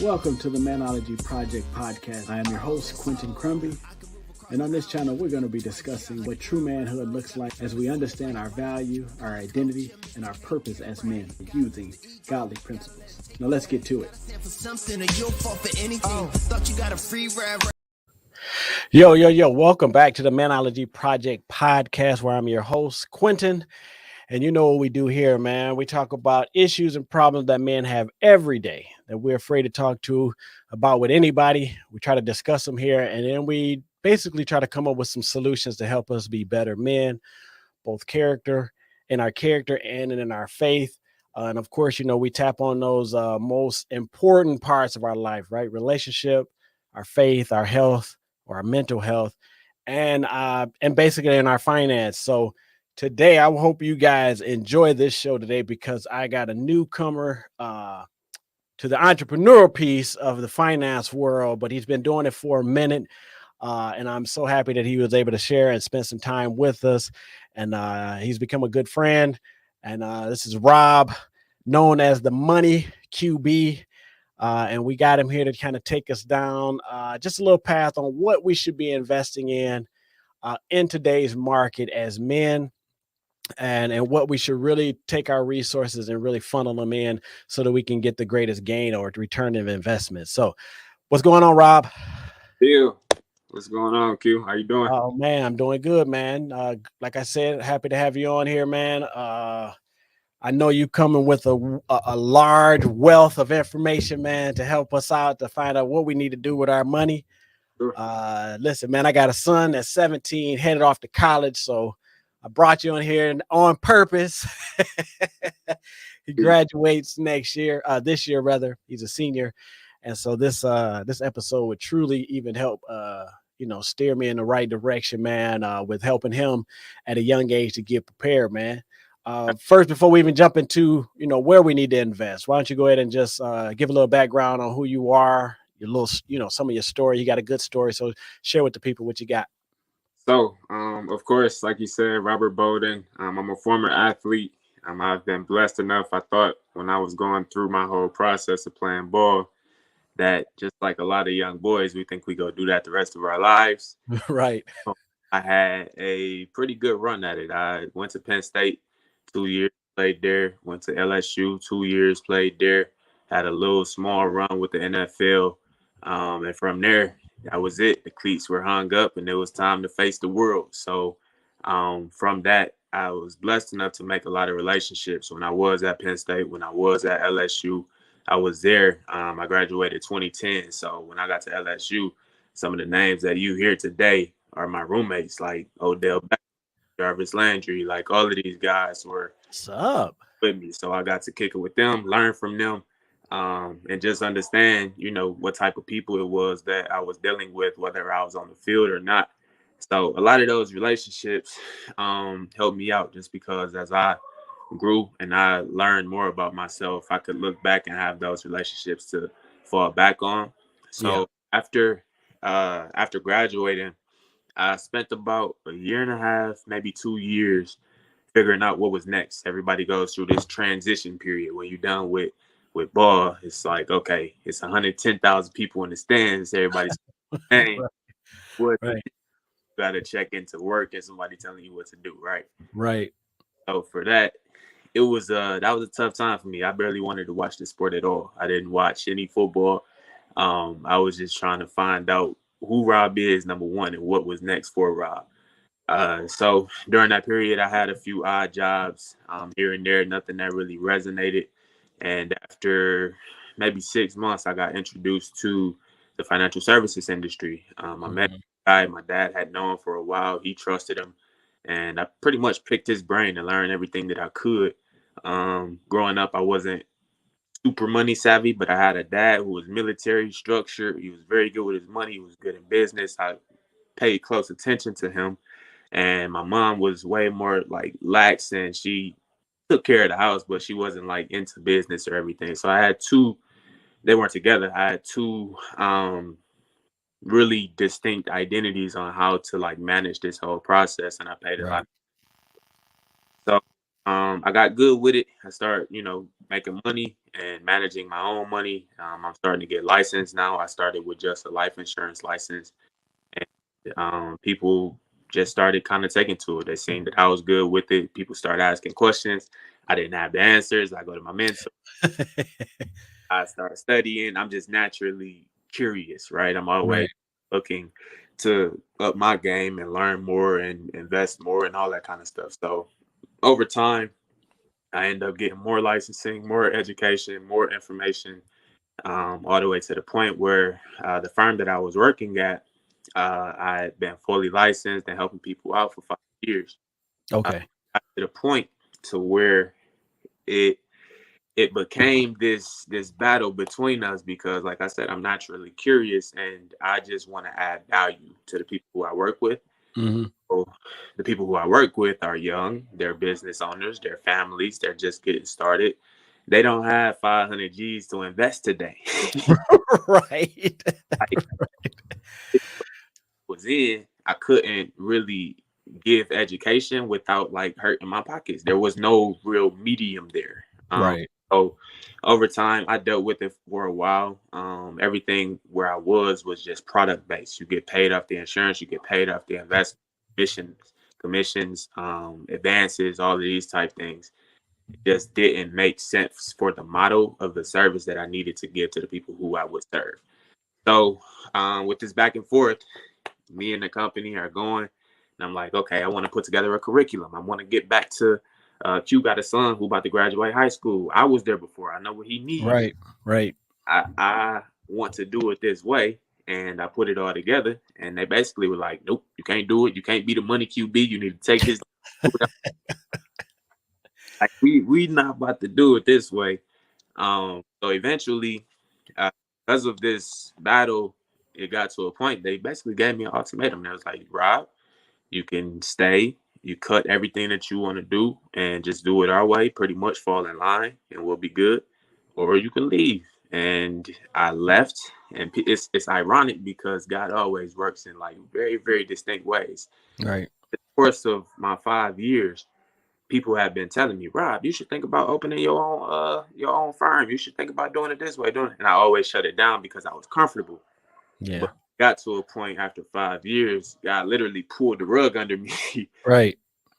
Welcome to the Man-Ology Project podcast. I am your host, Quentin Crumby, and on this channel, we're going to be discussing what true manhood looks like as we understand our value, our identity, and our purpose as men using godly principles. Now let's get to it. Yo, welcome back to the Man-Ology Project podcast, where I'm your host, Quentin. And you know what we do here, man. We talk about issues and problems that men have every day that we're afraid to talk to about with anybody. We try to discuss them here, and then we basically try to come up with some solutions to help us be better men, both in our character and in our faith. And of course, you know, we tap on those most important parts of our life, right? Relationship, our faith, our health, or our mental health, and basically in our finance. So today, I hope you guys enjoy this show today because I got a newcomer to the entrepreneurial piece of the finance world, but he's been doing it for a minute. And I'm so happy that he was able to share and spend some time with us. And he's become a good friend. And this is Rob, known as the Money QB. And we got him here to kind of take us down just a little path on what we should be investing in today's market as men. And what we should really take our resources and really funnel them in so that we can get the greatest gain or return of investment. So what's going on, Rob? Q, what's going on, Q? How you doing? Oh, man, I'm doing good, man. Like I said, happy to have you on here, man. I know you coming with a large wealth of information, man, to help us out to find out what we need to do with our money. Sure. Listen, man, I got a son that's 17, headed off to college, so I brought you on here on purpose. He graduates this year rather. He's a senior. And so this episode would truly even help steer me in the right direction, man, with helping him at a young age to get prepared, man. First, before we even jump into, where we need to invest, why don't you go ahead and just give a little background on who you are, your little, some of your story. You got a good story, so share with the people what you got. So, of course, like you said, Robert Bolden. I'm a former athlete. I've been blessed enough, I thought, when I was going through my whole process of playing ball, that just like a lot of young boys, we think we go do that the rest of our lives. Right. So I had a pretty good run at it. I went to Penn State 2 years, played there. Went to LSU 2 years, played there. Had a little small run with the NFL. And from there, that was it. The cleats were hung up and it was time to face the world. So from that, I was blessed enough to make a lot of relationships. When I was at Penn State, when I was at LSU, I was there. I graduated 2010. So when I got to LSU, some of the names that you hear today are my roommates, like Odell Beckham, Jarvis Landry, like all of these guys were What's up? With me. So I got to kick it with them, learn from them. And just understand, what type of people it was that I was dealing with, whether I was on the field or not. So a lot of those relationships helped me out just because as I grew and I learned more about myself, I could look back and have those relationships to fall back on. So after graduating, I spent about a year and a half, maybe 2 years figuring out what was next. Everybody goes through this transition period when you're done with ball. It's like, okay, it's 110,000 people in the stands. Everybody's saying what Right. you got to check into work and somebody telling you what to do, right? Right. So for that, it was that was a tough time for me. I barely wanted to watch the sport at all. I didn't watch any football. I was just trying to find out who Rob is, number one, and what was next for Rob. So during that period, I had a few odd jobs here and there, nothing that really resonated. And after maybe 6 months, I got introduced to the financial services industry. I met a guy my dad had known for a while. He trusted him. And I pretty much picked his brain and learned everything that I could. Growing up, I wasn't super money savvy, but I had a dad who was military structured. He was very good with his money. He was good in business. I paid close attention to him. And my mom was way more like lax and she took care of the house, but she wasn't like into business or everything. So I had they weren't together. I had two really distinct identities on how to like manage this whole process. And I paid a lot. So I got good with it. I started, making money and managing my own money. I'm starting to get licensed now. I started with just a life insurance license, and people just started kind of taking to it. They seen that I was good with it. People started asking questions. I didn't have the answers. I go to my mentor. I start studying. I'm just naturally curious, right? I'm always Right. looking to up my game and learn more and invest more and all that kind of stuff. So over time, I end up getting more licensing, more education, more information, all the way to the point where the firm that I was working at, I had been fully licensed and helping people out for 5 years. Uh, Okay. to the point to where it it became this battle between us because, like I said, I'm naturally curious and I just want to add value to the people who I work with. Hmm. So the people who I work with are young, they're business owners, they're families, they're just getting started. They don't have 500 G's to invest today. Right. Like, it was in, I couldn't really give education without like hurting my pockets. There was no real medium there. Right. So over time, I dealt with it for a while. Everything where I was just product based. You get paid off the insurance, you get paid off the investment, commissions, advances, all of these type things. It just didn't make sense for the model of the service that I needed to give to the people who I would serve. So with this back and forth, me and the company are going, and I'm like, okay, I want to put together a curriculum. I want to get back to Q got a son who about to graduate high school. I was there before. I know what he needs. Right. Right. I want to do it this way. And I put it all together. And they basically were like, nope, you can't do it. You can't be the money QB. You need to take his. Like, we not about to do it this way. So eventually, uh, because of this battle, it got to a point they basically gave me an ultimatum. They was like, Rob, you can stay, you cut everything that you want to do and just do it our way, pretty much fall in line and we'll be good, or you can leave. And I left, and it's ironic because God always works in like very, very distinct ways. Right. The course of my 5 years, people have been telling me, Rob, you should think about opening your own firm. You should think about doing it this way, doing it. And I always shut it down because I was comfortable. Yeah. But got to a point after 5 years, God literally pulled the rug under me. Right.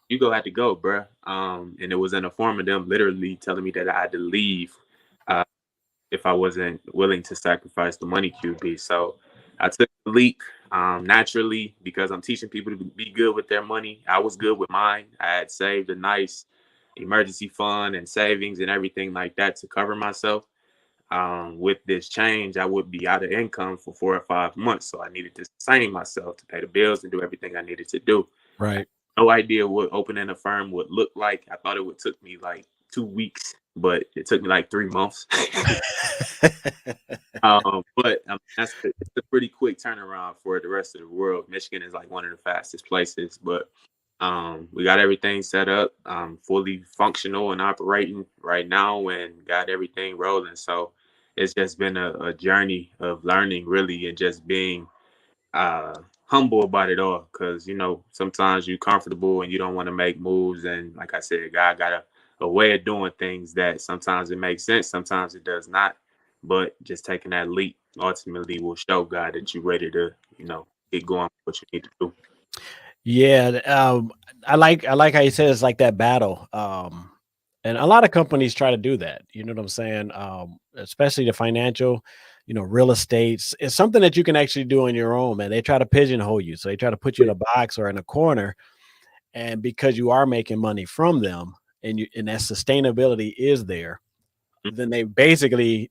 You go had to go, bruh. And it was in the form of them literally telling me that I had to leave uh, if I wasn't willing to sacrifice the money QB. So I took the leap naturally because I'm teaching people to be good with their money. I was good with mine. I had saved a nice emergency fund and savings and everything like that to cover myself. With this change, I would be out of income for 4 or 5 months. So I needed to sustain myself to pay the bills and do everything I needed to do. Right. No idea what opening a firm would look like. I thought it would took me like 2 weeks, but it took me like 3 months. But it's a pretty quick turnaround for the rest of the world. Michigan is like one of the fastest places, but we got everything set up, fully functional and operating right now, and got everything rolling. So it's just been a journey of learning, really, and just being uh humble about it all, because sometimes you're comfortable and you don't want to make moves, and like I said, God got a way of doing things that sometimes it makes sense, sometimes it does not, but just taking that leap ultimately will show God that you're ready to get going with what you need to do. Yeah. I like how you said it's like that battle. And a lot of companies try to do that. You know what I'm saying? Especially the financial, real estates. It's something that you can actually do on your own, man. They try to pigeonhole you. So they try to put you in a box or in a corner. And because you are making money from them and that sustainability is there, then they basically,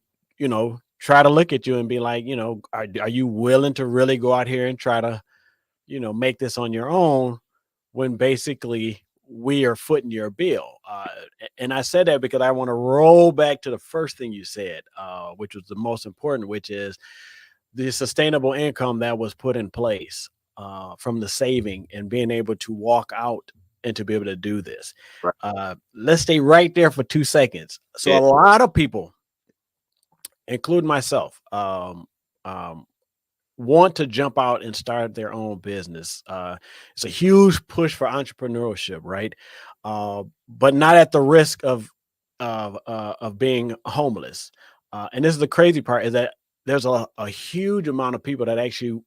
try to look at you and be like, are you willing to really go out here and try to, make this on your own when basically we are footing your bill. And I said that because I want to roll back to the first thing you said, which was the most important, which is the sustainable income that was put in place from the saving and being able to walk out and to be able to do this. Right. Let's stay right there for 2 seconds. So, a Yeah. lot of people, including myself, um, want to jump out and start their own business. It's a huge push for entrepreneurship, right? but not at the risk of being homeless. And this is the crazy part is that there's a huge amount of people that actually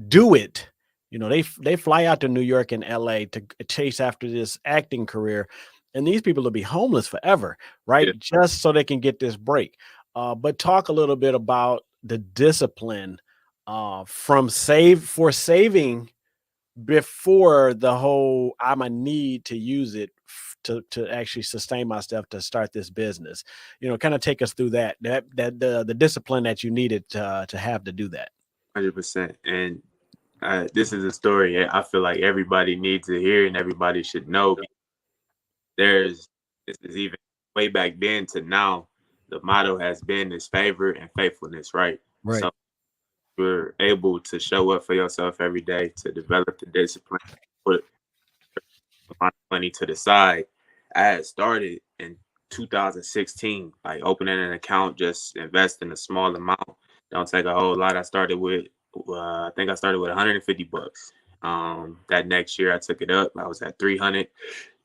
do it. You know, they fly out to New York and LA to chase after this acting career, and these people will be homeless forever, Yeah, right? Just so they can get this break. But talk a little bit about the discipline from saving before the whole I'm a need to use it to actually sustain myself to start this business. You know, kind of take us through that the discipline that you needed to have to do that. 100%. And this is a story I feel like everybody needs to hear and everybody should know. There's This is even way back then to now. The motto has been is favor and faithfulness, right? So Right. you're able to show up for yourself every day, to develop the discipline, put my money to the side. I had started in 2016, like opening an account, just investing a small amount. Don't take a whole lot. I started with, I think I started with 150 bucks. That next year I took it up. I was at 300.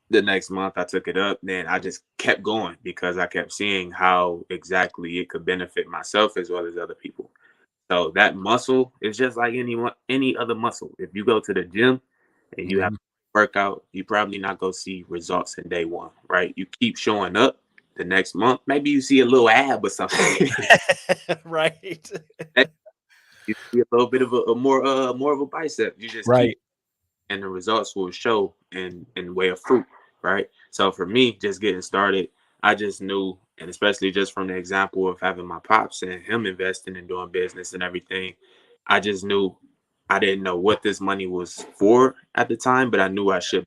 The next month I took it up. Then I just kept going because I kept seeing how exactly it could benefit myself as well as other people. So that muscle is just like any other muscle. If you go to the gym and you have Mhm. a workout, you probably not go see results in day one, right? You keep showing up the next month, maybe you see a little ab or something. Right. You see a little bit of more of a bicep. You just keep Right. and the results will show in way of fruit, right? So for me, just getting started, I just knew, and especially just from the example of having my pops and him investing and doing business and everything, I just knew I didn't know what this money was for at the time, but I knew I should.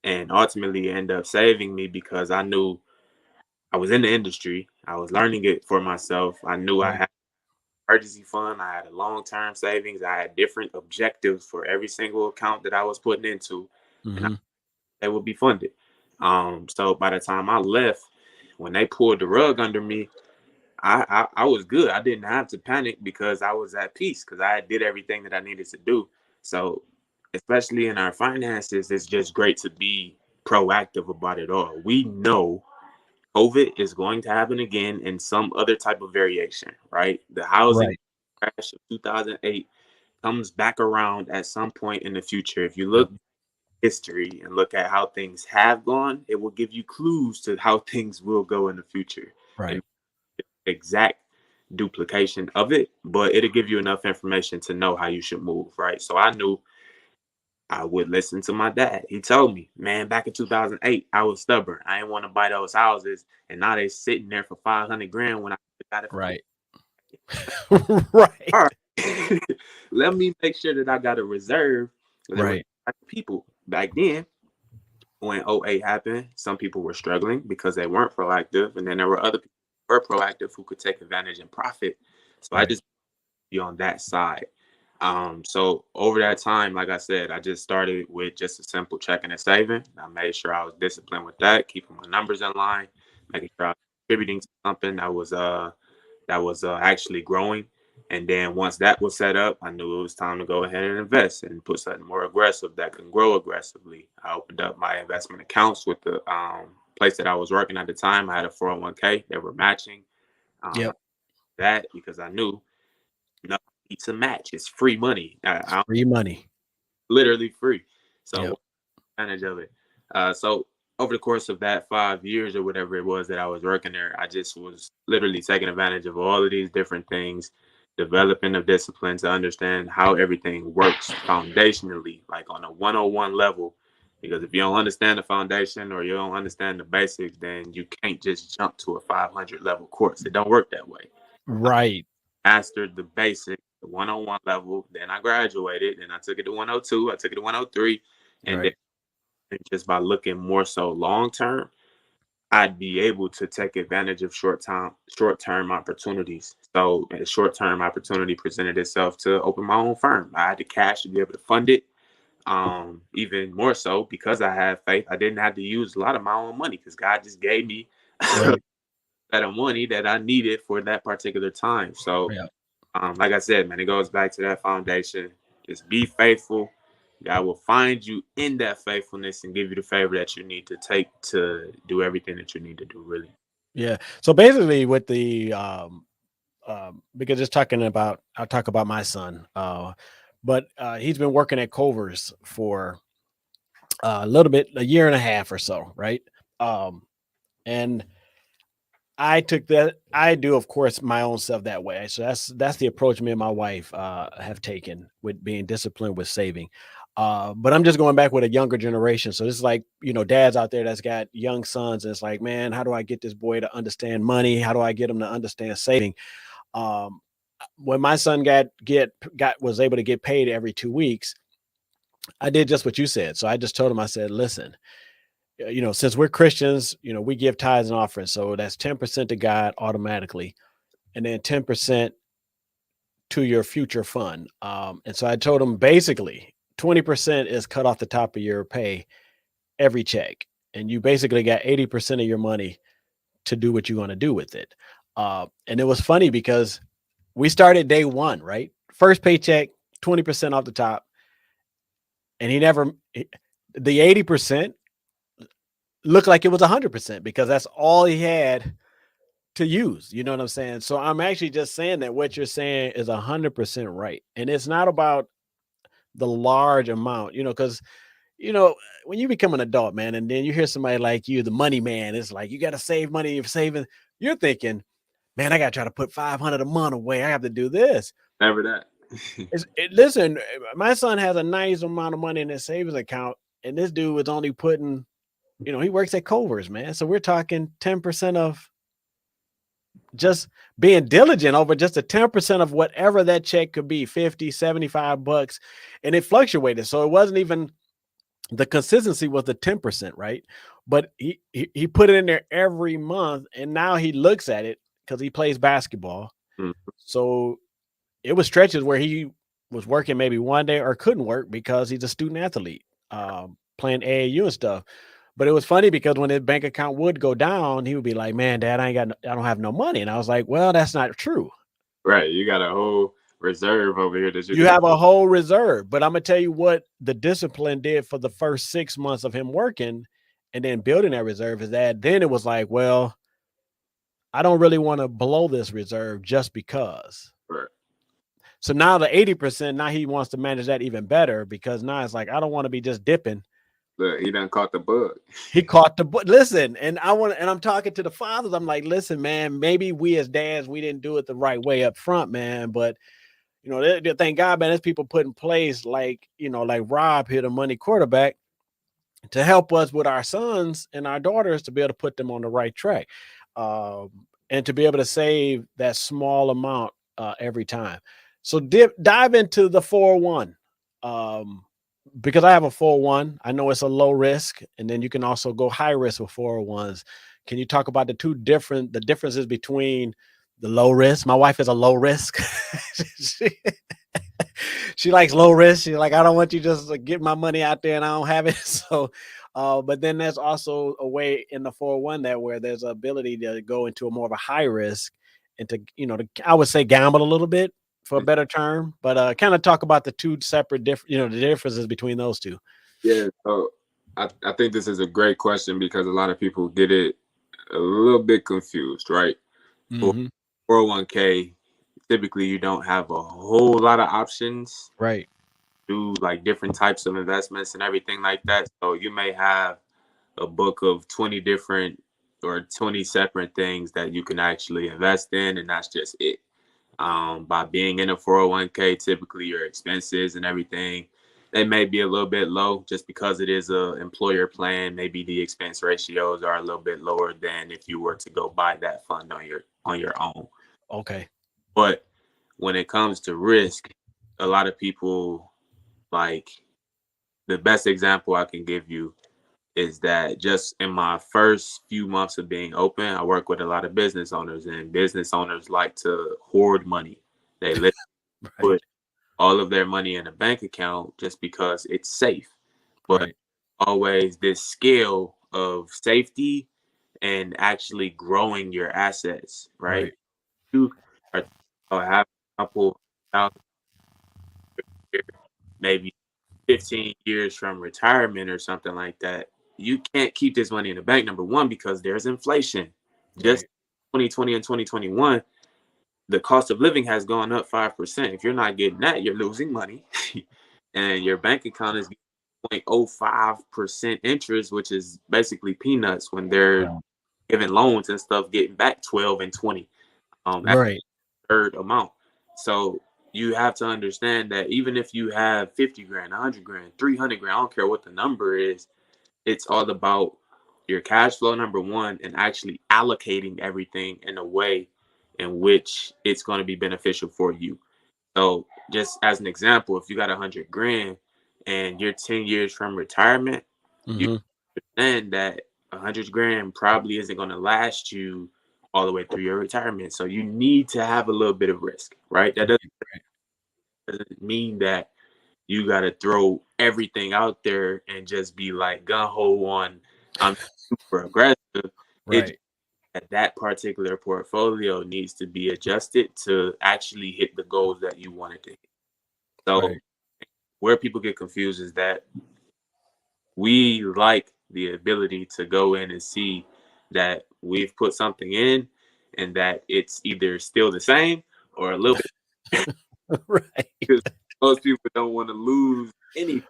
And ultimately, it ended up saving me because I knew I was in the industry. I was learning it for myself. I knew I Right. had emergency fund. I had a long term savings. I had different objectives for every single account that I was putting into, and Mhm. they would be funded. So by the time I left, when they pulled the rug under me, I was good. I didn't have to panic because I was at peace because I did everything that I needed to do. So especially in our finances, it's just great to be proactive about it all. We know COVID is going to happen again in some other type of variation, right? The housing Right. crash of 2008 comes back around at some point in the future. If you Yep. look history and look at how things have gone, it will give you clues to how things will go in the future. And Right. exact duplication of it, but it'll give you enough information to know how you should move, right? So I knew I would listen to my dad. He told me, man, back in 2008, I was stubborn. I didn't want to buy those houses, and now they sitting there for 500 grand when I got it for Right. 2. All Right. right, let me make sure that I got a reserve. There were Right. people back then when '08 happened. Some people were struggling because they weren't proactive, and then there were other people who were proactive who could take advantage and profit. So I Right. just be on that side. So over that time, like I said, I just started with just a simple checking and saving. I made sure I was disciplined with that, keeping my numbers in line, making sure I was contributing to something that was actually growing. And then once that was set up, I knew it was time to go ahead and invest and put something more aggressive that can grow aggressively. I opened up my investment accounts with the place that I was working at the time. I had a 401k. They were matching Yep. that because I knew no, it's a match. It's free money. It's free money. Literally free. So Yep. advantage of it. So over the course of that 5 years or whatever it was that I was working there, I just was literally taking advantage of all of these different things, developing the discipline to understand how everything works foundationally, like on a 101 level. Because if you don't understand the foundation or you don't understand the basics, then you can't just jump to a 500 level course. It don't work that way. Right. Mastered the basics, the 101 level. Then I graduated and I took it to 102. I took it to 103. And then Right. just by looking more so long term, I'd be able to take advantage of short term opportunities. So a short term opportunity presented itself to open my own firm. I had the cash to be able to fund it. Even more so because I have faith, I didn't have to use a lot of my own money because God just gave me Right. that of money that I needed for that particular time. So Yeah. like I said, man, it goes back to that foundation. Just be faithful, God will find you in that faithfulness and give you the favor that you need to take to do everything that you need to do, really. Yeah. So basically, with the because just talking about, I'll talk about my son. But he's been working at Culver's for a little bit, a year and a half or so, right? Um, and I took that. I do, of course, my own self that way. So that's the approach me and my wife have taken with being disciplined with saving. But I'm just going back with a younger generation. So this is like, dads out there that's got young sons, and it's like, man, how do I get this boy to understand money? How do I get him to understand saving? Um, when my son got was able to get paid every 2 weeks, I did just what you said. So I just told him, I said, listen, since we're Christians, we give tithes and offerings. So that's 10% to God automatically, and then 10% to your future fund. And so I told him basically 20% is cut off the top of your pay every check. And you basically got 80% of your money to do what you want to do with it. And it was funny because we started day one, right? First paycheck, 20% off the top. And the 80% looked like it was 100% because that's all he had to use. You know what I'm saying? So I'm actually just saying that what you're saying is 100% right. And it's not about the large amount, because, you know, when you become an adult, man, and then you hear somebody like you, the money man, it's like, you got to save money. You're saving. You're thinking, man, I got to try to put 500 a month away. I have to do this. Never that. Listen, my son has a nice amount of money in his savings account, and this dude was only putting, he works at Culver's, man. So we're talking 10% of just being diligent over just a 10% of whatever that check could be, 50, $75. And it fluctuated. So it wasn't even, the consistency was the 10%, right? But he put it in there every month, and now he looks at it because he plays basketball. Mm. So it was stretches where he was working maybe one day or couldn't work because he's a student athlete, playing AAU and stuff. But it was funny because when his bank account would go down, he would be like, "Man, Dad, I don't have no money." And I was like, "Well, that's not true. Right. You got a whole reserve over here that you You can. have a whole reserve." But I'm gonna tell you what the discipline did for the first 6 months of him working and then building that reserve is that then it was like, well, I don't really want to blow this reserve just because. Right. So now the 80%, now he wants to manage that even better because now it's like, I don't want to be just dipping. Look, he done caught the bug. He caught the listen, and I'm talking to the fathers. I'm like, listen, man, maybe we as dads, we didn't do it the right way up front, man. But thank God, man, there's people put in place like, like Rob here, the money quarterback, to help us with our sons and our daughters to be able to put them on the right track, and to be able to save that small amount every time. So dive into the 401, because I have a 401. I know it's a low risk, and then you can also go high risk with 401s. Can you talk about the differences between the low risk? My wife is a low risk. she, she likes low risk. She's like, I don't want you just to get my money out there and I don't have it. So, but then there's also a way in the 401 that where there's an ability to go into a more of a high risk and to, I would say gamble a little bit for a better term, but kind of talk about the two separate different, the differences between those two. Yeah. So I think this is a great question because a lot of people get it a little bit confused, right? For Mm-hmm. 401k, typically you don't have a whole lot of options, Right. do like different types of investments and everything like that. So you may have a book of 20 different or 20 separate things that you can actually invest in, and that's just it. By being in a 401k, typically your expenses and everything, they may be a little bit low just because it is a employer plan. Maybe the expense ratios are a little bit lower than if you were to go buy that fund on your own. Okay. But when it comes to risk, a lot of people, like, the best example I can give you is that just in my first few months of being open, I work with a lot of business owners, and business owners like to hoard money. They Right. put all of their money in a bank account just because it's safe. But Right. always this skill of safety and actually growing your assets, right? Right. You are have a couple thousand here, maybe 15 years from retirement or something like that, you can't keep this money in the bank, number one, because there's inflation. Just Right. 2020 and 2021, the cost of living has gone up 5%. If you're not getting that, you're losing money. And your bank account is 0.05% interest, which is basically peanuts when they're Right. giving loans and stuff, getting back 12 and 20 at Right. the third amount. So you have to understand that even if you have 50 grand, 100 grand, 300 grand, I don't care what the number is, it's all about your cash flow, number one, and actually allocating everything in a way in which it's going to be beneficial for you. So just as an example, if you got 100 grand and you're 10 years from retirement, you Hmm. understand that 100 grand probably isn't going to last you all the way through your retirement. So you need to have a little bit of risk, right? That doesn't mean that you got to throw everything out there and just be like gun ho on, I'm super aggressive. It Right. that particular portfolio needs to be adjusted to actually hit the goals that you wanted to hit. So Right. where people get confused is that we like the ability to go in and see that we've put something in and that it's either still the same or a little bit, Right. because most people don't want to lose anything.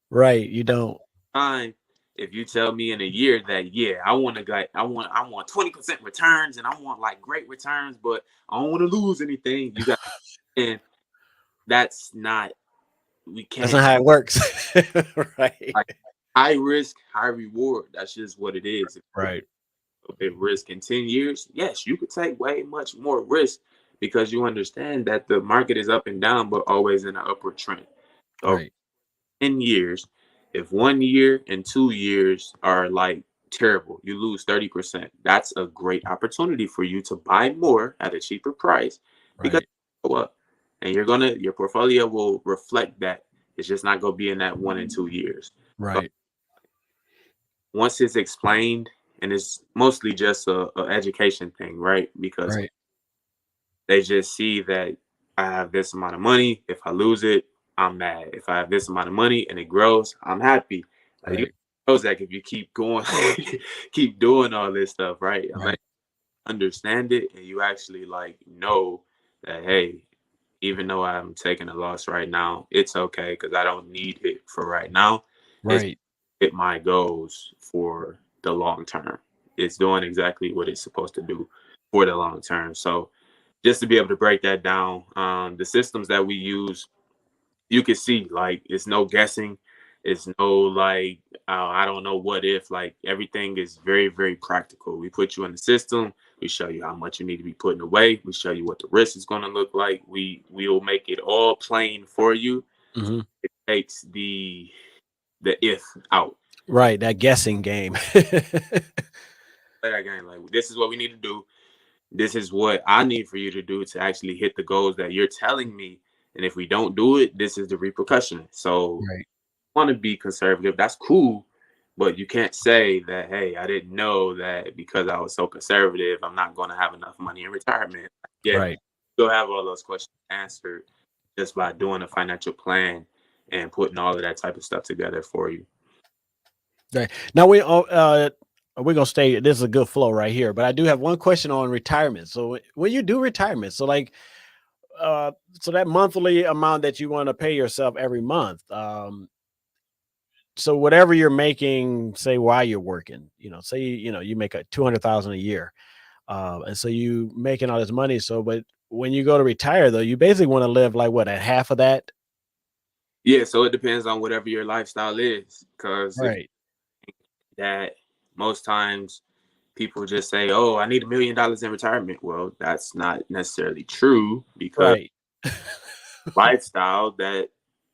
Right. You don't. Time if you tell me in a year that, yeah, I want to get, I want 20% returns and I want like great returns, but I don't want to lose anything. You got, and that's not, we That's can't. not how it works. Right. Like, high risk, high reward. That's just what it is. If you Right. take a big risk in 10 years, yes, you could take way much more risk because you understand that the market is up and down, but always in an upward trend. So Right. 10 years, if 1 year and 2 years are like terrible, you lose 30%. That's a great opportunity for you to buy more at a cheaper price because Right. you go up. And your portfolio will reflect that. It's just not going to be in that 1 and 2 years. But Right. once it's explained, and it's mostly just a education thing, right? Because Right. they just see that I have this amount of money. If I lose it, I'm mad. If I have this amount of money and it grows, I'm happy. Like, you Right. know, Zach, if you keep going, keep doing all this stuff, right? Unless Right. you understand it and you actually like know that, hey, even though I'm taking a loss right now, it's okay because I don't need it for right now. It's Right. hit my goals for the long term. It's doing exactly what it's supposed to do for the long term. So just to be able to break that down, the systems that we use, you can see like it's no guessing, it's no like I don't know what if. Like everything is very very practical. We put you in the system. We show you how much you need to be putting away. We show you what the risk is going to look like. We'll make it all plain for you. Hmm. It takes the if out. Right. That guessing game. Play that game like this is what we need to do. This is what I need for you to do to actually hit the goals that you're telling me. And if we don't do it, this is the repercussion. So Right. want to be conservative, that's cool. But you can't say that, hey, I didn't know that because I was so conservative, I'm not going to have enough money in retirement. Yeah, Right. you'll have all those questions answered just by doing a financial plan and putting all of that type of stuff together for you. Right. Now we're gonna stay. This is a good flow right here, but I do have one question on retirement. So when you do retirement, so like so that monthly amount that you want to pay yourself every month, so whatever you're making, say while you're working, say you make a 200,000 a year, and so you making all this money. So, but when you go to retire, though, you basically want to live like what, at half of that? Yeah, so it depends on whatever your lifestyle is. Because if Right. that most times people just say, "Oh, I need $1 million in retirement." Well, that's not necessarily true because Right. lifestyle that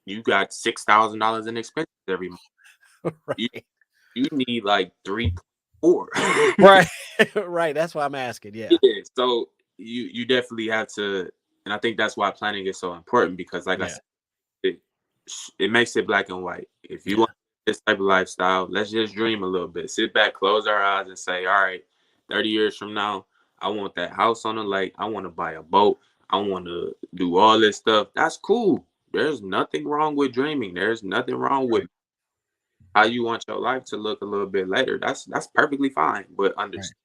you got $6,000 in expenses every month. You Right. you need like 3.4. Right. Right. That's why I'm asking. Yeah. Yeah, so you definitely have to, and I think that's why planning is so important because, like I Yeah. said, it it makes it black and white. If you Yeah. want this type of lifestyle, let's just dream a little bit. Sit back, close our eyes, and say, "All right, 30 years from now, I want that house on the lake. I want to buy a boat. I want to do all this stuff." That's cool. there's nothing wrong with dreaming. There's nothing wrong with Right. how you want your life to look a little bit later. That's perfectly fine. But Right. understand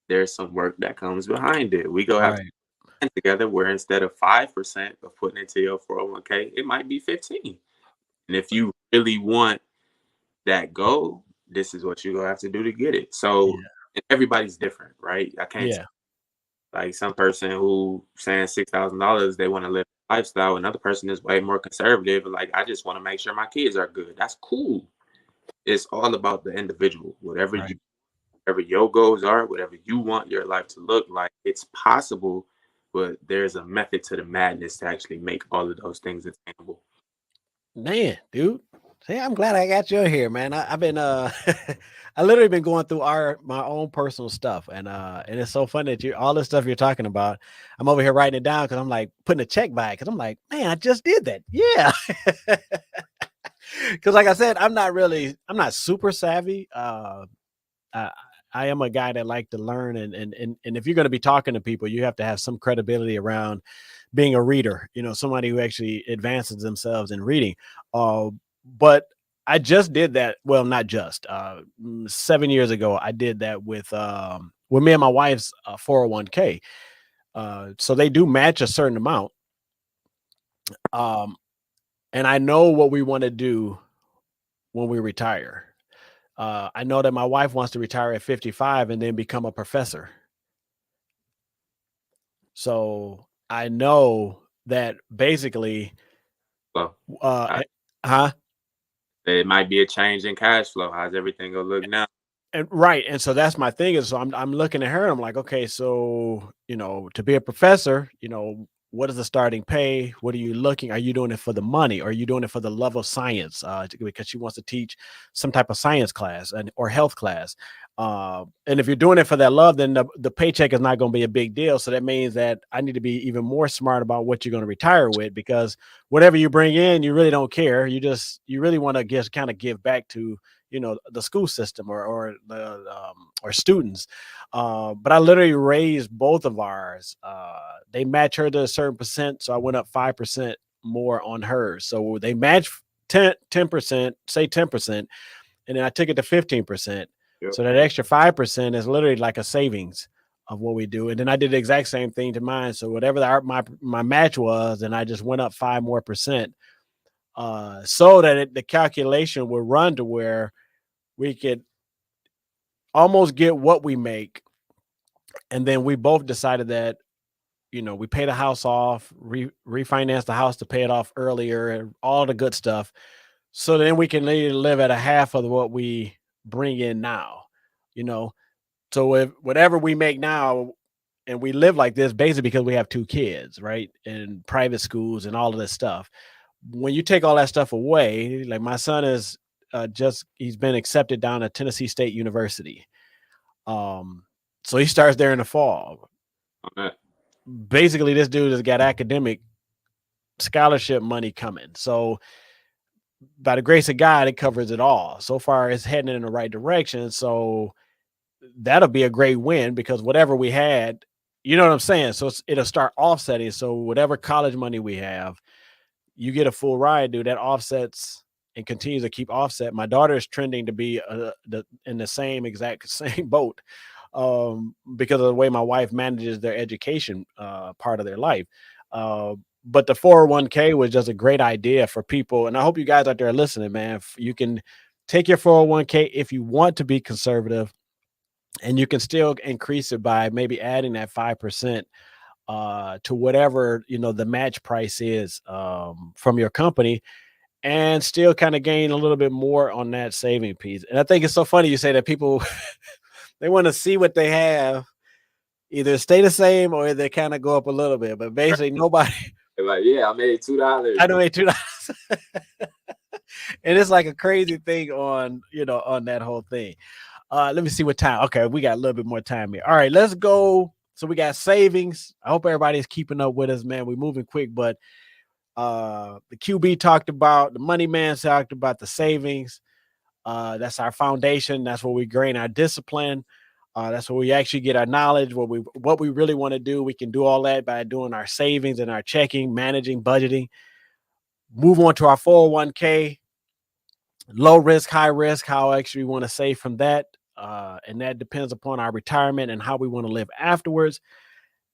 there's some work that comes behind it. We go have to Right. plan together where instead of 5% of putting into your 401k, it might be 15. And if you really want that goal, this is what you're gonna have to do to get it. So Yeah. and everybody's different, right? I can't Yeah. like some person who saying $6,000 they want to live a lifestyle. Another person is way more conservative. Like I just want to make sure my kids are good. That's cool. It's all about the individual. Right. Whatever your goals are, whatever you want your life to look like, it's possible. But there's a method to the madness to actually make all of those things attainable. Man, dude. See, I'm glad I got you in here, man. I've been I literally been going through my own personal stuff, and it's so funny that you all this stuff you're talking about. I'm over here writing it down because I'm like putting a check by it because I'm like, man, I just did that. Yeah. Because like I said, I'm not super savvy. I, I am a guy that like to learn, and if you're going to be talking to people, you have to have some credibility around being a reader. You know, somebody who actually advances themselves in reading. But I just did that. Well, not just 7 years ago, I did that with me and my wife's 401k. So they do match a certain amount, um, and I know what we want to do when we retire. I know that my wife wants to retire at 55 and then become a professor. So I know that basically, So uh, I, eh, huh? it might be a change in cash flow. How's everything gonna look now? And right, and so that's my thing is so I'm looking at her and I'm like, okay, so to be a professor, what is the starting pay? What are you looking? Are you doing it for the money? Or are you doing it for the love of science? Because she wants to teach some type of science class or health class. And if you're doing it for that love, then the paycheck is not going to be a big deal. So that means that I need to be even more smart about what you're going to retire with, because whatever you bring in, you really don't care. You really want to just kind of give back to the school system or students. But I literally raised both of ours. They match her to a certain percent, so I went up 5% more on hers. So they match 10%, say 10%, and then I took it to 15%. Yep. So that extra 5% is literally like a savings of what we do. And then I did the exact same thing to mine. So whatever my match was, and I just went up 5% more, so that the calculation would run to where we could almost get what we make. And then we both decided that, we pay the house off, refinance the house to pay it off earlier, and all the good stuff. So then we can live at a half of what we bring in now, you know. So if whatever we make now, and we live like this basically because we have two kids, right? In private schools and all of this stuff. When you take all that stuff away, like my son is he's been accepted down at Tennessee State University. Um, so he starts there in the fall. Okay. Basically, this dude has got academic scholarship money coming. So by the grace of God, it covers it all. So far, it's heading in the right direction. So that'll be a great win because whatever we had, you know what I'm saying? So it'll start offsetting. So whatever college money we have, you get a full ride, dude. That offsets and continues to keep offset. My daughter is trending to be in the same exact same boat, because of the way my wife manages their education part of their life. But the 401k was just a great idea for people. And I hope you guys out there listening, man. You can take your 401k if you want to be conservative, and you can still increase it by maybe adding that 5% to whatever the match price is from your company, and still kind of gain a little bit more on that saving piece. And I think it's so funny you say that people they want to see what they have either stay the same or they kind of go up a little bit. But basically, nobody. They're like, yeah, I made $2. I know it $2, and it's like a crazy thing on that whole thing. Let me see what time. Okay, we got a little bit more time here. All right, let's go. So we got savings. I hope everybody's keeping up with us, man. We're moving quick, but the QB talked about, the money man talked about the savings. That's our foundation. That's where we gain our discipline. That's where we actually get our knowledge. What we really want to do, we can do all that by doing our savings and our checking, managing, budgeting. move on to our 401k, low risk, high risk, how actually we want to save from that. And that depends upon our retirement and how we want to live afterwards.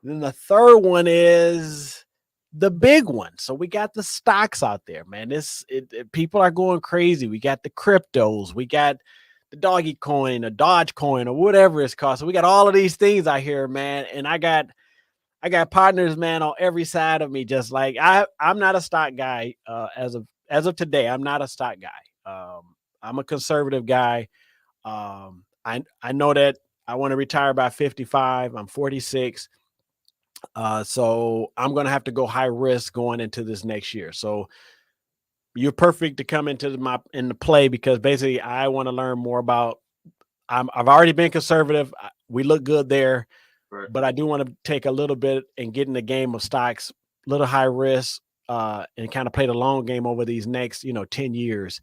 Then the third one is the big one. So we got the stocks out there, man. People are going crazy. We got the cryptos, we got the doggy coin, a Dodge coin, or whatever it's called. So we got all of these things out here, man. And I got partners, man, on every side of me. Just like I'm not a stock guy as of today. I'm not a stock guy. I'm a conservative guy. I know that I want to retire by 55. I'm 46. So I'm gonna have to go high risk going into this next year. So you're perfect to come into the play because basically I want to learn more about. I've already been conservative. We look good there, Right. but I do want to take a little bit and get in the game of stocks, little high risk, and kind of play the long game over these next 10 years,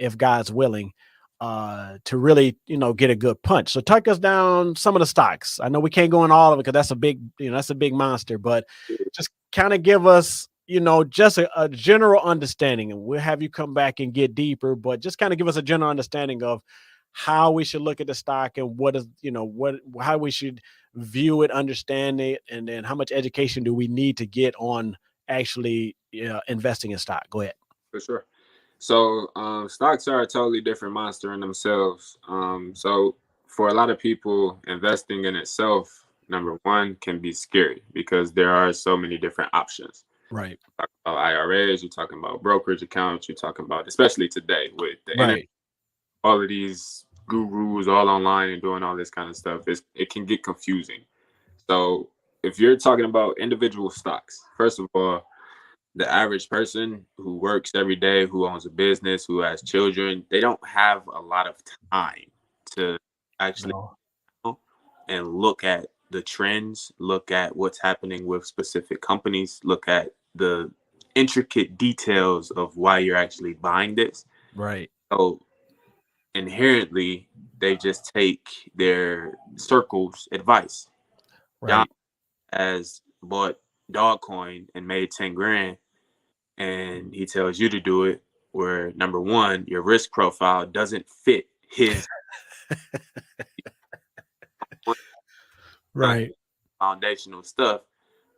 if God's willing, to really get a good punch. So tuck us down some of the stocks. I know we can't go in all of it because that's a big monster, but just kind of give us just a general understanding, and we'll have you come back and get deeper, but just kind of give us a general understanding of how we should look at the stock and what is how we should view it, understand it, and then how much education do we need to get on actually investing in stock. Go ahead. For sure. So stocks are a totally different monster in themselves. So for a lot of people, investing in itself, number one, can be scary because there are so many different options. Right. Talk about IRAs, you're talking about brokerage accounts, you're talking about, especially today with the internet, Right. all of these gurus all online and doing all this kind of stuff. It can get confusing. So if you're talking about individual stocks, first of all, the average person who works every day, who owns a business, who has children, they don't have a lot of time to actually No. go and look at the trends, look at what's happening with specific companies, look at the intricate details of why you're actually buying this. Right. So inherently, they just take their circle's advice. John Right. has bought Dogcoin and made 10 grand, and he tells you to do it, where number one, your risk profile doesn't fit his Right. foundational stuff,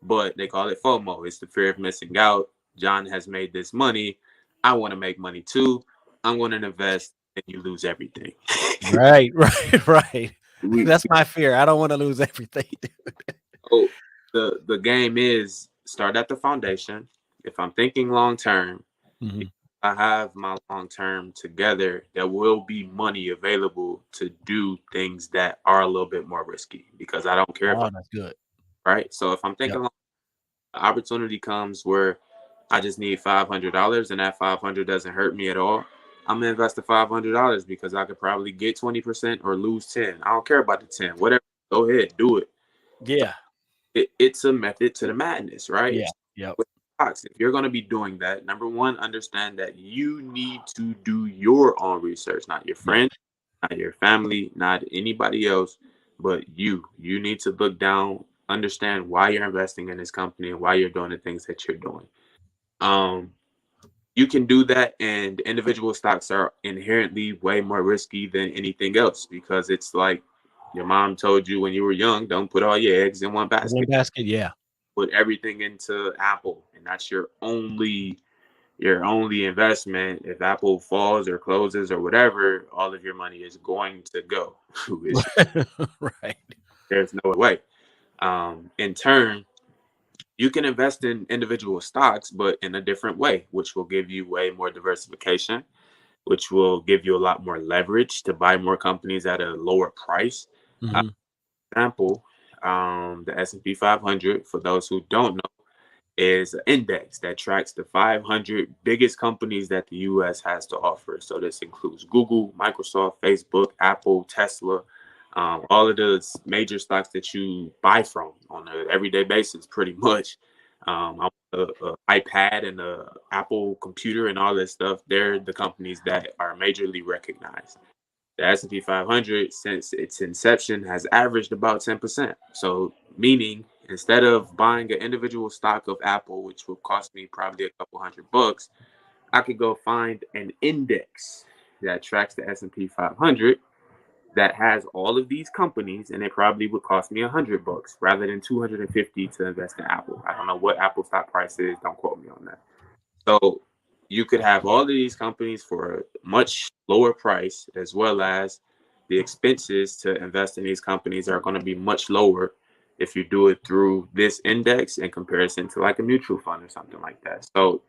but they call it FOMO. It's the fear of missing out. John has made this money. I want to make money too. I'm going to invest, and you lose everything. Right. Right. Right. we, That's my fear. I don't want to lose everything. so the game is start at the foundation. If I'm thinking long term, Mhm. I have my long term together, there will be money available to do things that are a little bit more risky because I don't care if Oh, I'm that's good. right. So if I'm Yep. thinking long, the opportunity comes where I just need $500 and that 500 doesn't hurt me at all. I'm gonna invest the $500 because I could probably get 20% or lose 10. I don't care about the 10. Whatever. Go ahead, do it. Yeah. It's a method to the madness, right? Yeah. Yep. With stocks, if you're going to be doing that, number one, understand that you need to do your own research, not your Yep. friends, not your family, not anybody else, but you. You need to look down, understand why you're investing in this company and why you're doing the things that you're doing. Um, you can do that, and individual stocks are inherently way more risky than anything else because it's like your mom told you when you were young, don't put all your eggs in one One basket. basket. Yeah. Put everything into Apple, and that's your only investment. If Apple falls or closes or whatever, all of your money is going to go. Right. There's no way. In turn, you can invest in individual stocks, but in a different way, which will give you way more diversification, which will give you a lot more leverage to buy more companies at a lower price. Uh, Mhm. Example, the S&P 500, for those who don't know, is an index that tracks the 500 biggest companies that the US has to offer. So this includes Google, Microsoft, Facebook, Apple, Tesla, all of the major stocks that you buy from on an everyday basis, pretty much. A iPad and a Apple computer and all that stuff, they're the companies that are majorly recognized. The S&P 500, since its inception, has averaged about 10%. So, meaning instead of buying an individual stock of Apple, which will cost me probably a couple $100, I could go find an index that tracks the S&P 500 that has all of these companies, and it probably would cost me $100 rather than 250 to invest in Apple. I don't know what Apple stock price is. Don't quote me on that. So you could have all of these companies for a much lower price, as well as the expenses to invest in these companies are going to be much lower if you do it through this index in comparison to like a mutual fund or something like that. So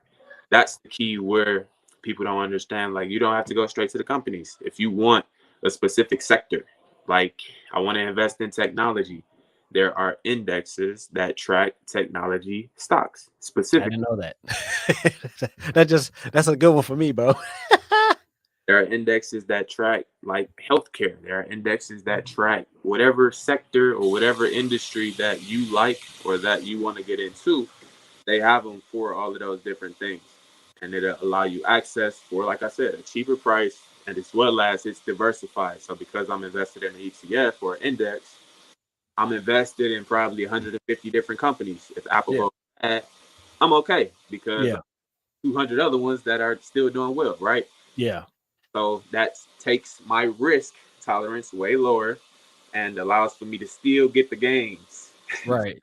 that's the key where people don't understand. Like, you don't have to go straight to the companies. If you want a specific sector, like I want to invest in technology, there are indexes that track technology stocks I specifically. didn't know that. That's a good one for me, bro. There are indexes that track like healthcare. There are indexes that track whatever sector or whatever industry that you like or that you want to get into. They have them for all of those different things, and it'll allow you access for, like I said, a cheaper price, and as well as it's diversified. So because I'm invested in an ETF or index, I'm invested in probably 150 different companies. If Apple Yeah. goes bad, I'm okay because Yeah. 200 other ones that are still doing well, right? Yeah. So that takes my risk tolerance way lower and allows for me to still get the gains. Right.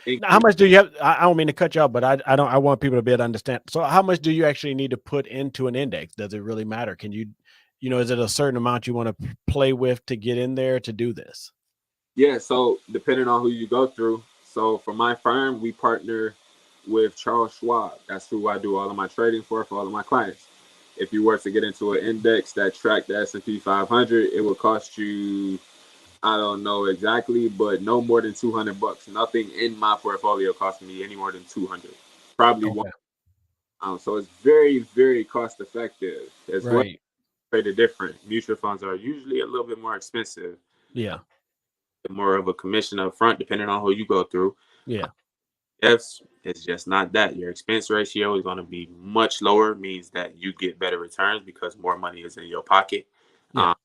Now, how Increase. much do you have? I don't mean to cut you off, but I don't. I want people to be able to understand. So, how much do you actually need to put into an index? Does it really matter? Can you, is it a certain amount you want to play with to get in there to do this? Yeah, so depending on who you go through. So for my firm, we partner with Charles Schwab. That's who I do all of my trading for all of my clients. If you were to get into an index that tracked the S&P 500, it would cost you, I don't know exactly, but no more than $200. Nothing in my portfolio cost me any more than 200. Probably one. Okay. So it's very, very cost effective as well. Right. Traded different. Mutual funds are usually a little bit more expensive, Yeah. more of a commission up front, depending on who you go through. Yeah. Yes, it's just not that. Your expense ratio is going to be much lower, means that you get better returns because more money is in your pocket. Yeah.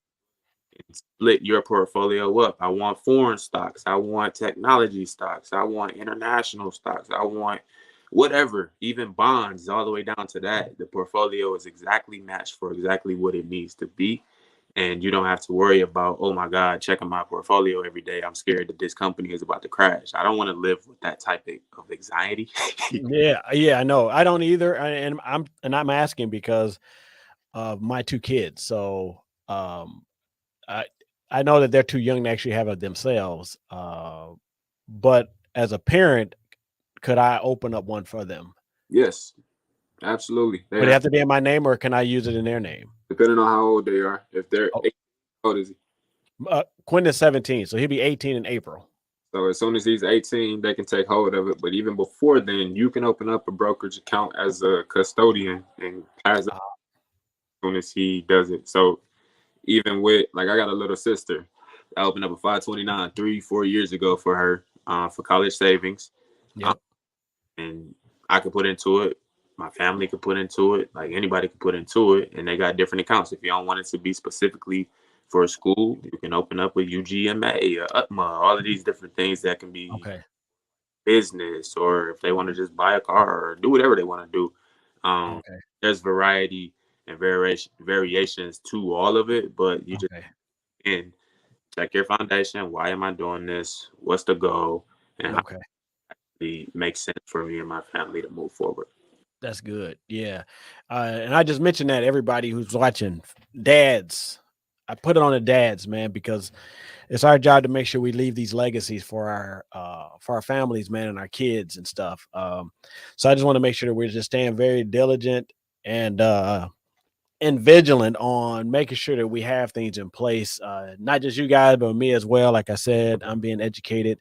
And split your portfolio up. I want foreign stocks. I want technology stocks. I want international stocks. I want whatever, even bonds, all the way down to that. The portfolio is exactly matched for exactly what it needs to be. And you don't have to worry about, oh my God, checking my portfolio every day. I'm scared that this company is about to crash. I don't want to live with that type of anxiety. Yeah. Yeah. I know. I don't either. And I'm asking because of my two kids. So, I I know that they're too young to actually have it themselves. But as a parent, could I open up one for them? Yes, absolutely. They Would it have, have to be in my name, or can I use it in their name? depending on how old they are. If they're Oh, 8, how old is he? Quinn is 17, so he'll be 18 in April. So as soon as he's 18, they can take hold of it. But even before then, you can open up a brokerage account as a custodian and as Uh, soon as he does it. So even with, like, I got a little sister. I opened up a 529 3-4 years ago for her for college savings. Um, yep. and I could put into it. My family could put into it. Like, anybody could put into it. And they got different accounts. If you don't want it to be specifically for a school, you can open up a UGMA, a UTMA, all of these different things that can be Okay. business, or if they want to just buy a car or do whatever they want to do. Okay. There's variety and variations to all of it, but you just Okay. in check your foundation. Why am I doing this? What's the goal? And how Okay. it makes sense for me and my family to move forward. That's good. Yeah. And I just mentioned that everybody who's watching, dads, I put it on the dads, man, because it's our job to make sure we leave these legacies for our families, man, and our kids and stuff. So I just want to make sure that we're just staying very diligent and vigilant on making sure that we have things in place. Not just you guys, but me as well. Like I said, I'm being educated.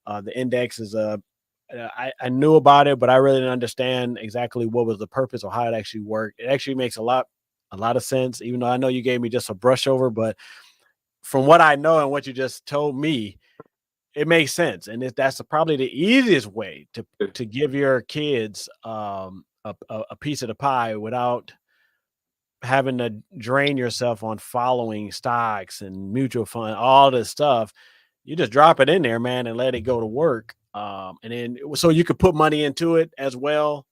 The index is I knew about it, but I really didn't understand exactly what was the purpose or how it actually worked. It actually makes a lot of sense, even though I know you gave me just a brush over, but from what I know and what you just told me, it makes sense. And that's probably the easiest way to give your kids a piece of the pie without having to drain yourself on following stocks and mutual fund, all this stuff. You just drop it in there, man, and let it go to work. And then so you could put money into it as well.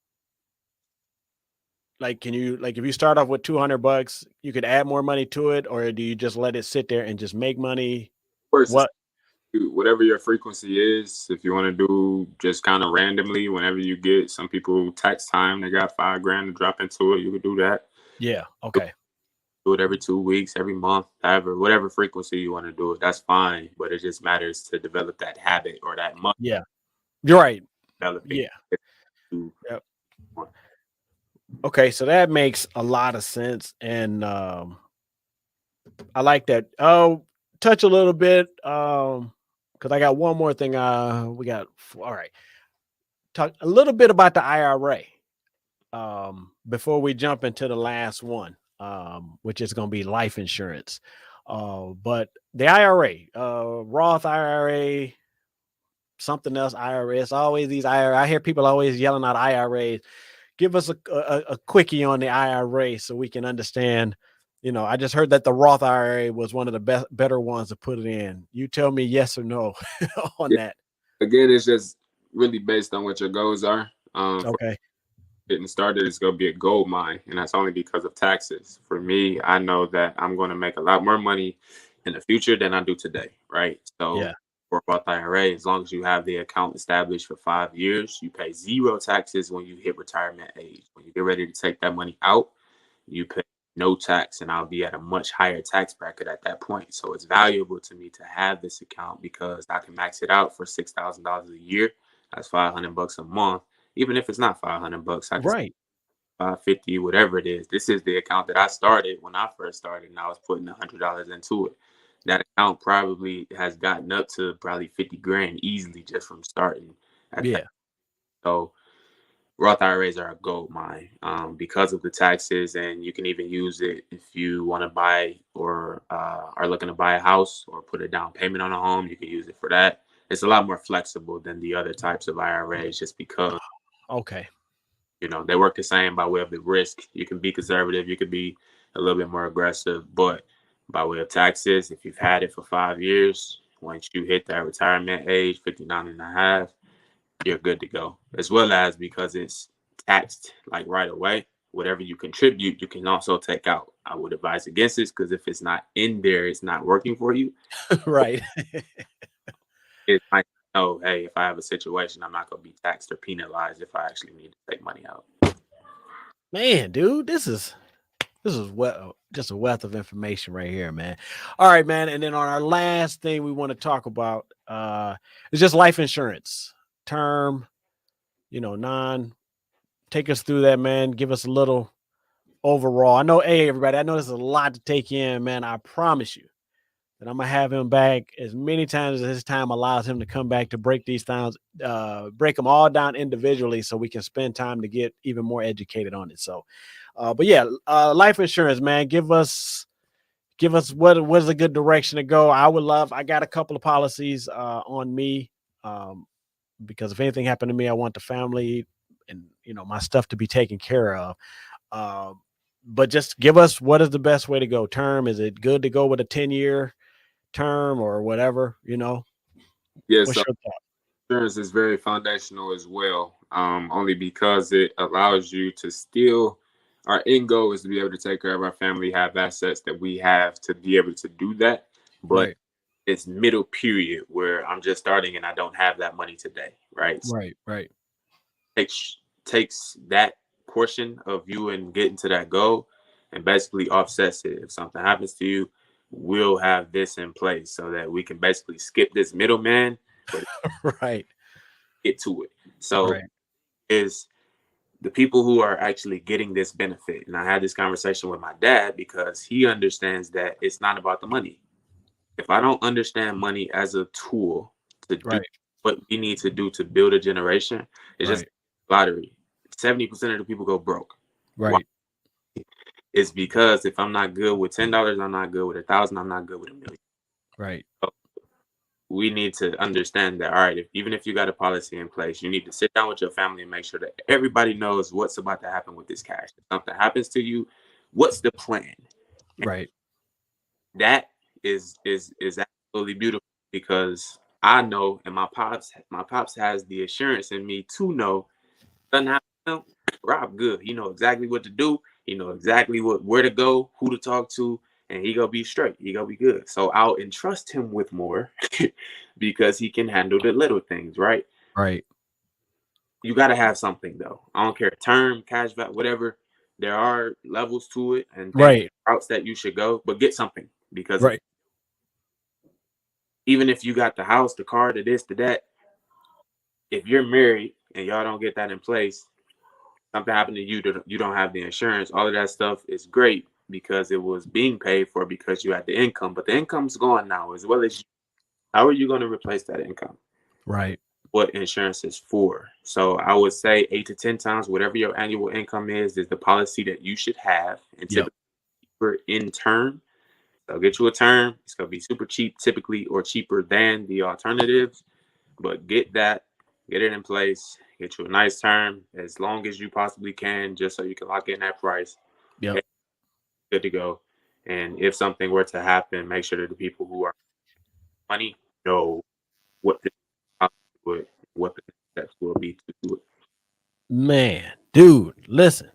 Like, can you like if you start off with $200, you could add more money to it, or do you just let it sit there and just make money? First, What? whatever your frequency is, if you want to do just kind of randomly, whenever you get some people tax time, they got $5,000 to drop into it. You could do that. Yeah. Okay. Do it every 2 weeks, every month, however, whatever frequency you want to do it. That's fine. But it just matters to develop that habit or that muscle Yeah. You're right. developing. Yeah. To, Yep. Okay. So that makes a lot of sense, and I like that. Oh, touch a little bit. Because I got one more thing. We got all right. Talk a little bit about the IRA. Before we jump into the last one, which is going to be life insurance. But the IRA, Roth IRA, something else IRA. It's always these IRA. I hear people always yelling out IRAs. Give us a quickie on the IRA so we can understand. I just heard that the Roth IRA was one of the better ones to put it in. You tell me yes or no on yeah. that. Again, it's just really based on what your goals are. For Okay. getting started, it's going to be a gold mine, and that's only because of taxes. For me, I know that I'm going to make a lot more money in the future than I do today, right? Yeah. So for Roth IRA, as long as you have the account established for 5 years, you pay zero taxes when you hit retirement age. When you get ready to take that money out, you pay no tax, and I'll be at a much higher tax bracket at that point. So it's valuable to me to have this account because I can max it out for $6,000 a year. That's $500 a month. Even if it's not $500, I can Right. 550, whatever it is. This is the account that I started when I first started, and I was putting $100 into it. That account probably has gotten up to probably 50 grand easily just from starting at that. Yeah. So Roth IRAs are a gold mine because of the taxes, and you can even use it if you want to buy or are looking to buy a house or put a down payment on a home. You can use it for that. It's a lot more flexible than the other types of IRAs just because Okay. they work the same by way of the risk. You can be conservative, you could be a little bit more aggressive, but by way of taxes, if you've had it for 5 years, once you hit that retirement age, 59 and a half, you're good to go. As well as because it's taxed like right away, whatever you contribute, you can also take out. I would advise against this because if it's not in there, it's not working for you. Right. It might know, hey, if I have a situation, I'm not going to be taxed or penalized if I actually need to take money out. Man, dude, this is just a wealth of information right here, man. All right, man. And then on our last thing we want to talk about is just life insurance. Term, non. Take us through that, man. Give us a little overall. I know, hey, everybody, I know this is a lot to take in, man. I promise you that I'm gonna have him back as many times as his time allows him to come back to break these down, break them all down individually so we can spend time to get even more educated on it. So but yeah, life insurance, man. Give us what is a good direction to go. I got a couple of policies on me, um, because if anything happened to me, I want the family and my stuff to be taken care of. Um, but just give us what is the best way to go. Term, is it good to go with a 10-year term or whatever? Yeah, What's so your thought? insurance is very foundational as well, only because it allows you to still, our end goal is to be able to take care of our family, have assets that we have to be able to do that. But Right, it's middle period where I'm just starting and I don't have that money today, right? So right, right, takes that portion of you and getting to that goal and basically offsets it. If something happens to you, we'll have this in place so that we can basically skip this middleman, but right, get to it. So right, is the people who are actually getting this benefit. And I had this conversation with my dad because he understands that it's not about the money. If I don't understand money as a tool to do right, what we need to do to build a generation, it's just right, lottery. 70% of the people go broke. Why? right, It's because if I'm not good with $10, I'm not good with 1,000, I'm not good with 1,000,000. right, So we need to understand that, all right, even if you got a policy in place, you need to sit down with your family and make sure that everybody knows what's about to happen with this cash. If something happens to you, what's the plan? And right. that is absolutely beautiful because I know, and my pops has the assurance in me to know nothing happen to him. Rob good. He know exactly what to do. He know exactly where to go, who to talk to, and he gonna be straight. He gonna be good. So I'll entrust him with more because he can handle the little things, right? Right. You gotta have something though. I don't care term, cash value, whatever. There are levels to it and things Right. routes that you should go, but get something because Right. even if you got the house, the car, the this, the that, if you're married and y'all don't get that in place, something happened to you that you don't have the insurance, all of that stuff is great because it was being paid for because you had the income, but the income's gone now as well as you. How are you going to replace that income? Right. What insurance is for? So I would say 8 to 10 times whatever your annual income is the policy that you should have, and Yep. typically for in term. So get you a term. It's going to be super cheap typically or cheaper than the alternatives, but get that, get it in place, get you a nice term as long as you possibly can, just so you can lock in that price. Yep. And good to go. And if something were to happen, make sure that the people who are money know what to do it, what the steps will be to do it. Man, dude, listen.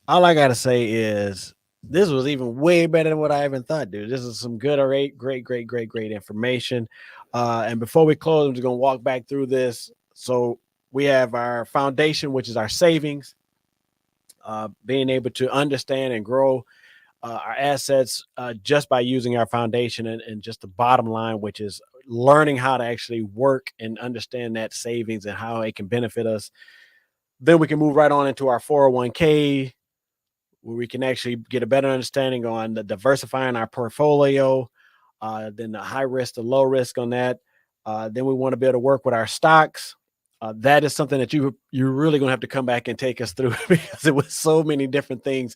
All I gotta say is this was even way better than what I even thought, dude. This is some good, great information. And before we close, I'm just gonna walk back through this. So we have our foundation, which is our savings, being able to understand and grow our assets just by using our foundation, and just the bottom line, which is learning how to actually work and understand that savings and how it can benefit us. Then we can move right on into our 401k, where we can actually get a better understanding on the diversifying our portfolio, then the high risk, the low risk on that. Then we want to be able to work with our stocks. That is something that you're really going to have to come back and take us through because it was so many different things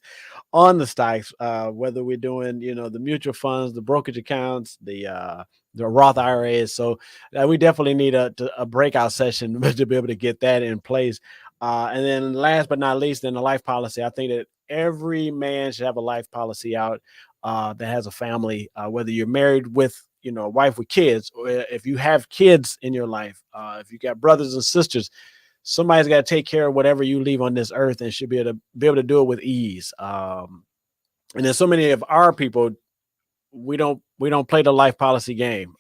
on the stocks. Whether we're doing, the mutual funds, the brokerage accounts, the Roth IRAs. So we definitely need a breakout session to be able to get that in place. And then last but not least, in the life policy, I think that every man should have a life policy out that has a family, whether you're married with, a wife with kids, or if you have kids in your life, if you got brothers and sisters, somebody's got to take care of whatever you leave on this earth, and should be able to do it with ease. And then so many of our people, we don't play the life policy game.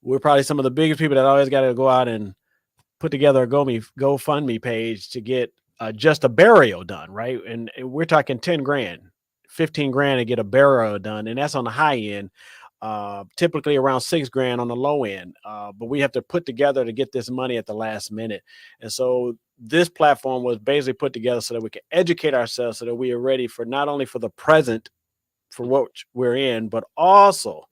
We're probably some of the biggest people that always got to go out and put together a GoFundMe page to get just a burial done, right? And we're talking 10 grand, 15 grand to get a burial done. And that's on the high end, typically around 6 grand on the low end. But we have to put together to get this money at the last minute. And so this platform was basically put together so that we can educate ourselves so that we are ready for not only for the present, for what we're in, but also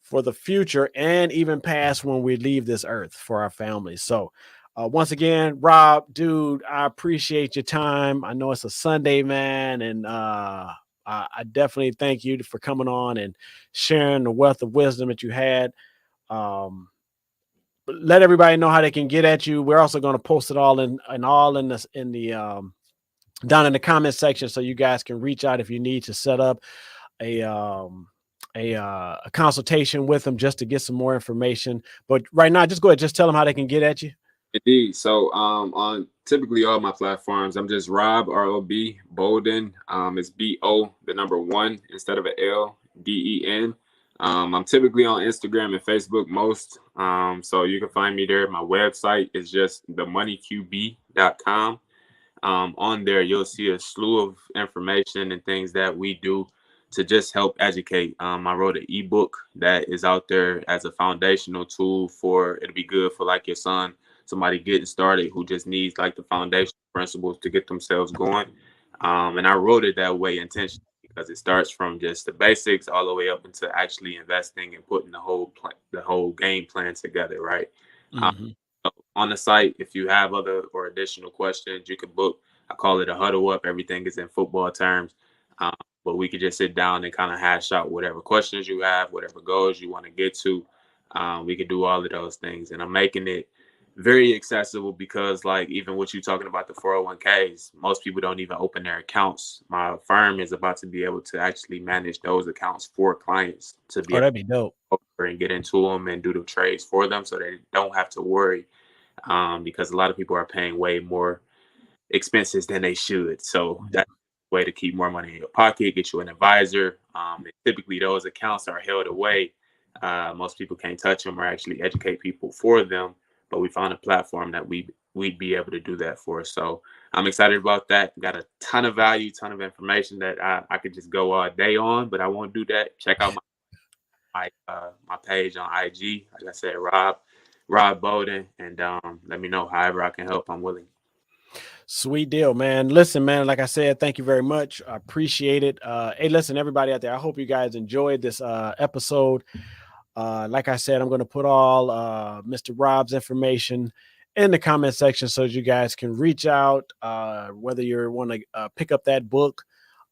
for the future and even past when we leave this earth for our families. So, once again, Rob, dude, I appreciate your time. I know it's a Sunday, man, and I definitely thank you for coming on and sharing the wealth of wisdom that you had. Um, Let everybody know how they can get at you. We're also going to post it all in this in the down in the comment section, so you guys can reach out if you need to set up a a consultation with them just to get some more information. But right now, just go ahead, just tell them how they can get at you. Indeed. So on typically all my platforms, I'm just Rob ROB Bolden. It's BO the number one instead of an LDEN. I'm typically on Instagram and Facebook most. So you can find me there. My website is just themoneyqb.com. On there, you'll see a slew of information and things that we do to just help educate. I wrote an ebook that is out there as a foundational tool for it'll be good for like your son, somebody getting started who just needs like the foundation principles to get themselves going. And I wrote it that way intentionally because it starts from just the basics all the way up into actually investing and putting the whole game plan together, right? Um, Mm-hmm. on the site, if you have other or additional questions, you can book. I call it a huddle up. Everything is in football terms. Um, but we could just sit down and kind of hash out whatever questions you have, whatever goals you want to get to. We could do all of those things. And I'm making it very accessible, because like even what you're talking about, the 401ks, most people don't even open their accounts. My firm is about to be able to actually manage those accounts for clients to be Oh, able that'd be dope. to over and get into them and do the trades for them, so they don't have to worry, because a lot of people are paying way more expenses than they should. So that's a way to keep more money in your pocket, get you an advisor. And typically those accounts are held away. Most people can't touch them or actually educate people for them, but we found a platform that we'd be able to do that for. So I'm excited about that. Got a ton of value, ton of information that I could just go all day on, but I won't do that. Check out my page on IG. Like I said, Rob Bolden, and let me know however I can help. I'm willing. Sweet deal, man. Listen, man, like I said, thank you very much. I appreciate it. Hey, listen, everybody out there, I hope you guys enjoyed this episode. Like I said, I'm going to put all Mr. Rob's information in the comment section so that you guys can reach out, whether you want to pick up that book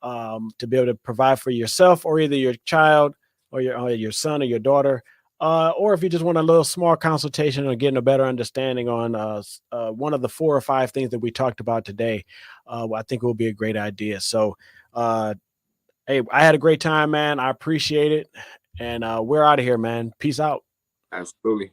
to be able to provide for yourself or either your child or your son or your daughter. Or if you just want a little small consultation or getting a better understanding on one of the 4 or 5 things that we talked about today, I think it will be a great idea. So, hey, I had a great time, man. I appreciate it. And we're out of here, man. Peace out. Absolutely.